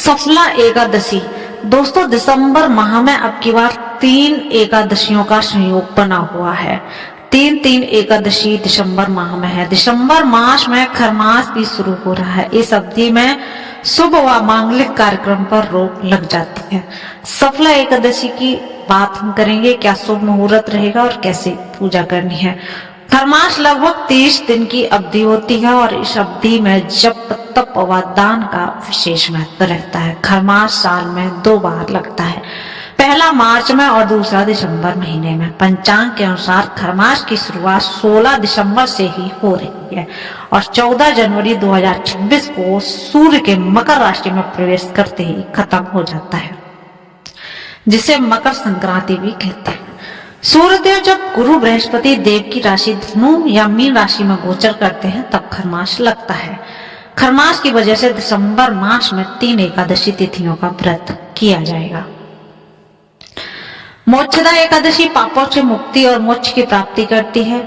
सफला एकादशी। दोस्तों, दिसंबर माह में अब की बार 3 एकादशियों का संयोग बना हुआ है। 3 एकादशी दिसंबर माह में है। दिसंबर मास में खरमास भी शुरू हो रहा है। इस अवधि में शुभ व मांगलिक कार्यक्रम पर रोक लग जाती है। सफला एकादशी की बात हम करेंगे, क्या शुभ मुहूर्त रहेगा और कैसे पूजा करनी है। खरमास लगभग 30 दिन की अवधि होती है और इस अवधि में जप तप व दान का विशेष महत्व रहता है। खरमास साल में 2 बार लगता है, पहला मार्च में और दूसरा दिसंबर महीने में। पंचांग के अनुसार खरमास की शुरुआत 16 दिसंबर से ही हो रही है और 14 जनवरी 2026 को सूर्य के मकर राशि में प्रवेश करते ही खत्म हो जाता है, जिसे मकर संक्रांति भी कहते हैं। सूर्यदेव जब गुरु बृहस्पति देव की राशि धनु या मीन राशि में गोचर करते हैं तब खरमास लगता है। खरमास की वजह से दिसंबर मास में 3 एकादशी तिथियों का व्रत किया जाएगा। मोक्षदा एकादशी पापों से मुक्ति और मोक्ष की प्राप्ति करती है,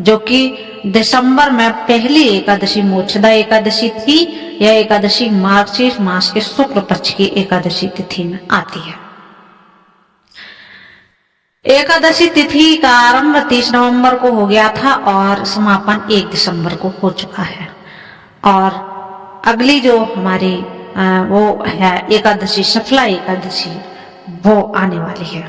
जो कि दिसंबर में पहली एकादशी मोक्षदा एकादशी थी। यह एकादशी मार्गशीर्ष मास के शुक्ल पक्ष की एकादशी तिथि में आती है। एकादशी तिथि का आरंभ 30 नवंबर को हो गया था और समापन 1 दिसंबर को हो चुका है। और अगली जो हमारी वो है एकादशी, सफला एकादशी, वो आने वाली है।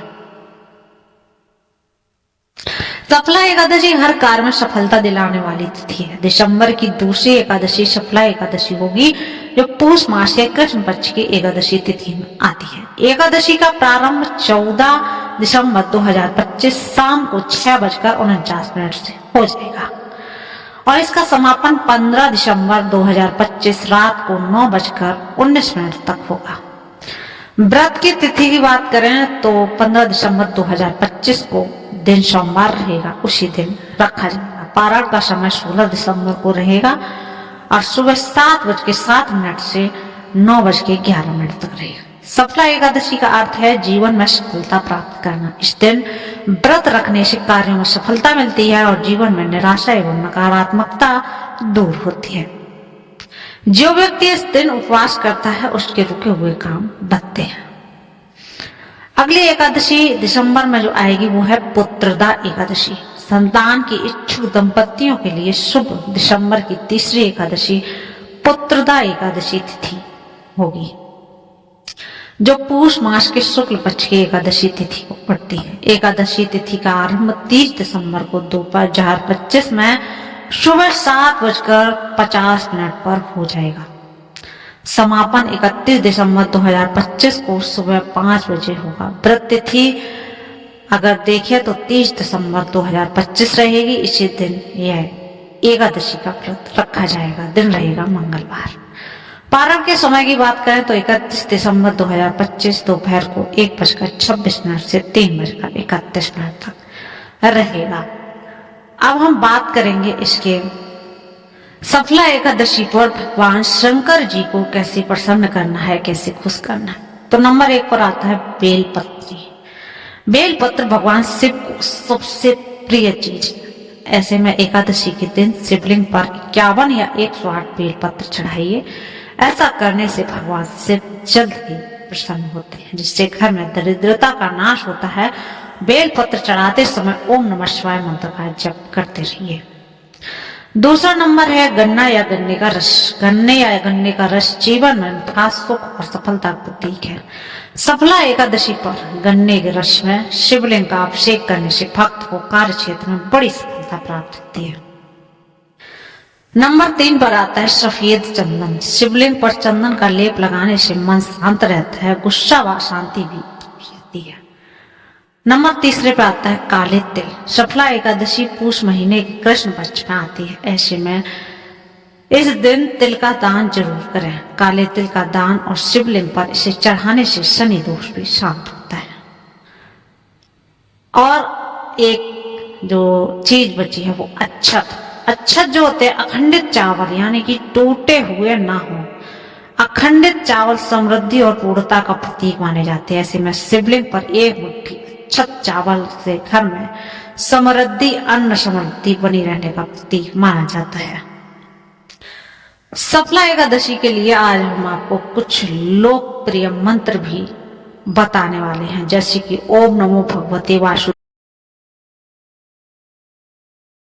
सफला एकादशी हर कार्य में सफलता दिलाने वाली तिथि है। दिसंबर की दूसरी एकादशी सफला एकादशी होगी, जो पूष मास के कृष्ण पक्ष की एकादशी तिथि में आती है। एकादशी का प्रारंभ 14 दिसंबर 2025 शाम को 6:49 से हो जाएगा और इसका समापन 15 दिसंबर 2025 रात को 9:19 तक होगा। व्रत की तिथि की बात करें तो 15 दिसंबर 2025 को दिन सोमवार रहेगा, उसी दिन रखा जाएगा। पारण का समय 16 दिसंबर को रहेगा और सुबह 7:07 से 9:11 तक रहेगा। सफला एकादशी का अर्थ है जीवन में सफलता प्राप्त करना। इस दिन व्रत रखने से कार्यों में सफलता मिलती है और जीवन में निराशा एवं नकारात्मकता दूर होती है। जो व्यक्ति इस दिन उपवास करता है उसके रुके हुए काम बनते हैं। अगली एकादशी दिसंबर में जो आएगी वो है पुत्रदा एकादशी। संतान की इच्छुक दंपतियों के लिए शुभ दिसंबर की तीसरी एकादशी पुत्रदा एकादशी तिथि होगी, जो पूष मास के शुक्ल पक्ष की एकादशी तिथि को पड़ती है। एकादशी तिथि का आरंभ 30 दिसंबर को 2025 में सुबह 7:50 पर हो जाएगा। समापन 31 दिसंबर 2025 को सुबह 5 बजे होगा। व्रत तिथि अगर देखें तो 30 दिसंबर 2025 रहेगी। इसी दिन यह एकादशी का व्रत रखा जाएगा। दिन रहेगा मंगलवार। पारण के समय की बात करें तो 31 दिसंबर 2025 दोपहर को 1:26 से 3:31 तक रहेगा। अब हम बात करेंगे इसके सफला एकादशी पर भगवान शंकर जी को कैसे प्रसन्न करना है, कैसे खुश करना है। तो नंबर 1 पर आता है बेलपत्र। बेलपत्र भगवान शिव को सबसे प्रिय चीज है। ऐसे में एकादशी के दिन शिवलिंग पर 51 या 108 बेलपत्र चढ़ाइए। ऐसा करने से भगवान शिव जल्द ही प्रसन्न होते हैं, जिससे घर में दरिद्रता का नाश होता है। बेलपत्र चढ़ाते समय ओम नमः शिवाय मंत्र का जप करते रहिए। दूसरा नंबर है गन्ना या गन्ने का रस। गन्ने या गन्ने का रस जीवन में मिठास, सुख और सफलता का प्रतीक है। सफला एकादशी पर गन्ने के रस में शिवलिंग का अभिषेक करने से भक्त को कार्य क्षेत्र में बड़ी सफलता प्राप्त होती है। नंबर 3 पर आता है सफेद चंदन। शिवलिंग पर चंदन का लेप लगाने से मन शांत रहता है, गुस्सा व शांति भी रहती है। नंबर 3 पर आता है काले तिल। सफला एकादशी पूष महीने के कृष्ण पक्ष में आती है। ऐसे में इस दिन तिल का दान जरूर करें। काले तिल का दान और शिवलिंग पर इसे चढ़ाने से शनि दोष भी शांत होता है। और एक जो चीज बची है वो अक्षत। अक्षत जो होते हैं अखंडित चावल, यानी कि टूटे हुए ना हो। अखंडित चावल समृद्धि और पूर्णता का प्रतीक माने जाते हैं। ऐसे में शिवलिंग पर 1 मुट्ठी अक्षत चावल से घर में समृद्धि, अन्न समृद्धि बनी रहने का प्रतीक माना जाता है। सफला एकादशी के लिए आज हम आपको कुछ लोकप्रिय मंत्र भी बताने वाले हैं, जैसे कि ओम नमो भगवते वासुदेवाय।